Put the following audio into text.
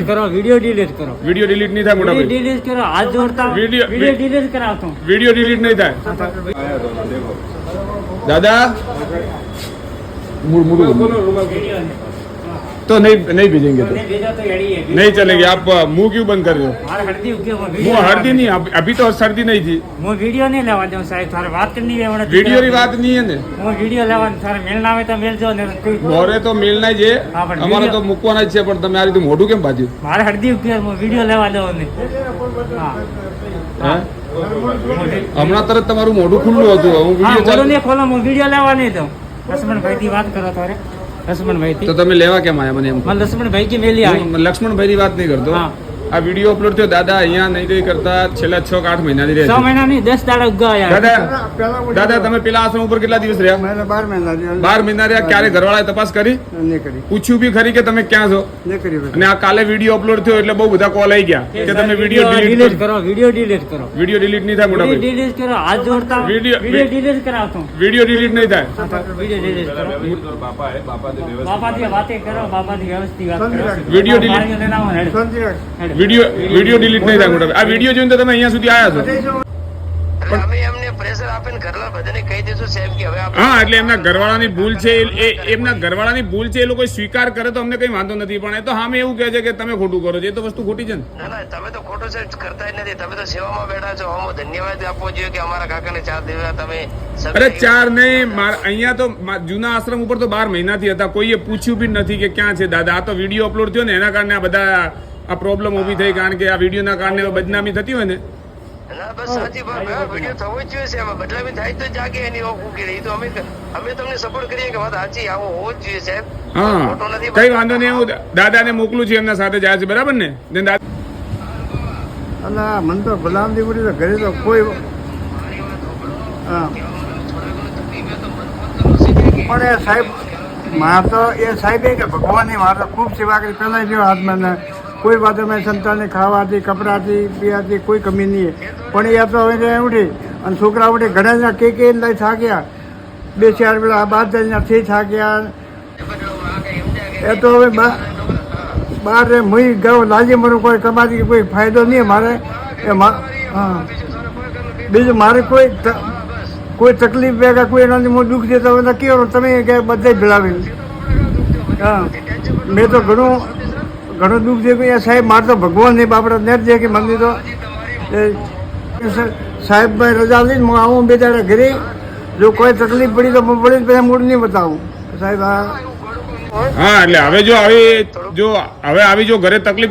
करो video delete करो video delete नहीं था मोटा भाई डिलीट करो हाथ जोड़ता हूं वीडियो डिलीट कराता हूं वीडियो डिलीट नहीं था दादा तो नहीं भेजेंगे तो नहीं चलेंगे आप मुंह क्यों बंद कर रहे हो मुंह हल्दी नहीं अभी तो सर्दी नहीं थी હું વિડિયો નહીં લેવા દઉં સાહેબ તારે વાત કરनी है वीडियो की बात नहीं है ने હું વિડિયો લેવા તારે મેલના આવે તો મેલજો ને કોઈ મોરે તો મેલ ના છે હા, પણ અમારે video- તો મૂકવાના જ છે પણ તમે આ રીતે મોઢું કેમ બાજ્યું મારે હળદી ઉકેલ હું વિડિયો લેવા દઉં ને હા હે હમણાં તરત તમારું મોઢું ખુલ્લું હતું હું હા વિડિયો બોલો ચાલુ ને ખોલો હું વિડિયો લેવા નહીં દઉં લક્ષ્મણભાઈ થી વાત કરો તારે લક્ષ્મણભાઈ થી તો તમે લેવા કેમ આયા મને એમ મને લક્ષ્મણભાઈ की મેલી આવી હું લક્ષ્મણભાઈ ની વાત નહીં કરતો હા. આ વિડીયો અપલોડ થયો દાદા અહીંયા નહીં રહી કરતા છેલ્લા 6-8 મહિનાથી રહે 6 મહિના નહીં 10 દાડા ઉગાયા દાદા દાદા તમે પેલા આશ્રમ ઉપર કેટલા દિવસ રહ્યા मैंने 12 महीना दिया 12 મહિના રહ્યા ક્યારે ઘરવાળાએ તપાસ કરી नहीं करी પૂછ્યું બી ખરી કે તમે ક્યાં છો नहीं करी भाई અને આ કાલે વિડીયો અપલોડ થયો એટલે બહુ બધા કોલ આવી ગયા કે તમે વિડીયો ડિલીટ કરો વિડિયો ડિલીટ કરો વિડીયો ડિલીટ નહીં થાય મોટા વિડિયો ભાઈ ડિલીટ કરો હાથ જોડતા હूं વિડિયો- વિડિયો ડિલીટ કરાવતો हूं વિડીયો ડિલીટ નહીં થાય વિડિયો ડિલીટ કરો બાપાથી વાતે કરો બાપાથી વ્યવસ્થિત વાત કરો વિડિયો delete- પાણીઓ લઈને આવો ને હેડ. शांति रख હેડ. વિડીયો ડિલીટ નહીં થાય મોટા ભાઈ આ વિડીયો જોઈને તો તમે અહીંયા સુધી આવ્યા છો અમે એમને પ્રેશર આપીને ઘરના બધાને કહી દીધું સાહેબ કે હવે આપણે હા એટલે એમના ઘરવાળાની ભૂલ છે એમના ઘરવાળાની ભૂલ છે એ લોકો સ્વીકાર કરે તો અમને કઈ વાંધો નથી પણ એ તો સામે એવું કહે છે કે તમે ખોટું કરો છો એ તો વસ્તુ ખોટી છે ને ના ના તમે તો ખોટું સાહેબ કરતા જ નથી તમે તો સેવામાં બેઠા છો હું ધન્યવાદ આપવો જોઈએ કે અમારા કાકાને 4 દિવસ તમે અરે 4 નહીં અહીંયા તો જૂના આશ્રમ ઉપર તો 12 મહિનાથી હતા કોઈએ પૂછ્યું બી નથી કે ક્યાં છે દાદા આ તો વિડીયો અપલોડ થયો ને એના કારણે આ બધા આ પ્રોબ્લેમ ઊભી થઈ કારણ કે આ વિડીયોના કારણે બદનામી થતી હોય ને ના બસ સાચી વાત વિડીયો થવો જ જોઈએ સાહેબ બદલાવી થાય તો જાગે એની ઉકેલી તો અમે તમને સપોર્ટ કરીએ કે વાત સાચી આવું હોવું જ જોઈએ સાહેબ હા ખોટું નથી કઈ વાંધો નહીં હું દાદાને મોકલું છું એમના સાથે જાય છે બરાબર ને अल्लाह मन तो गुलाम दी पूरी तो घरे तो कोई हाँ પણ એ સાહેબ મારે તો એ સાહેબ કે ભગવાનની મારે તો ખૂબ સેવા કરી પહેલાં જેવો હાથ મને કોઈ વાત મેં સંતાનને ખાવાથી કપડાથી પીવાથી કોઈ કમી નહીં પણ એ તો હવે ઉઠી અને છોકરા ઉઠી ઘણા કે લઈ થાક્યા 2-4 પેલા બાદ થઈ થાક્યા એ તો હવે બહાર મુઈ ગયો લાજી મારું કોઈ કમાતી કોઈ ફાયદો નહીં મારે એ હા બીજું મારે કોઈ તકલીફ ભેગા કોઈ એનાથી હું દુઃખ દેતા હોય કેવો તમે કે બધે ભેળાવી હા મેં તો ઘણું દુઃખ દે સાહેબ મારે તો ભગવાન નહીં બાપડા નેટ છે કે મંદિર તો સાહેબ ભાઈ રજા લઈને હું આવું 2 દાડા ઘરે જો કોઈ તકલીફ પડી તો હું પડી પછી મૂડ નહીં બતાવું સાહેબ હા એટલે હવે જો આવી જો ઘરે તકલીફ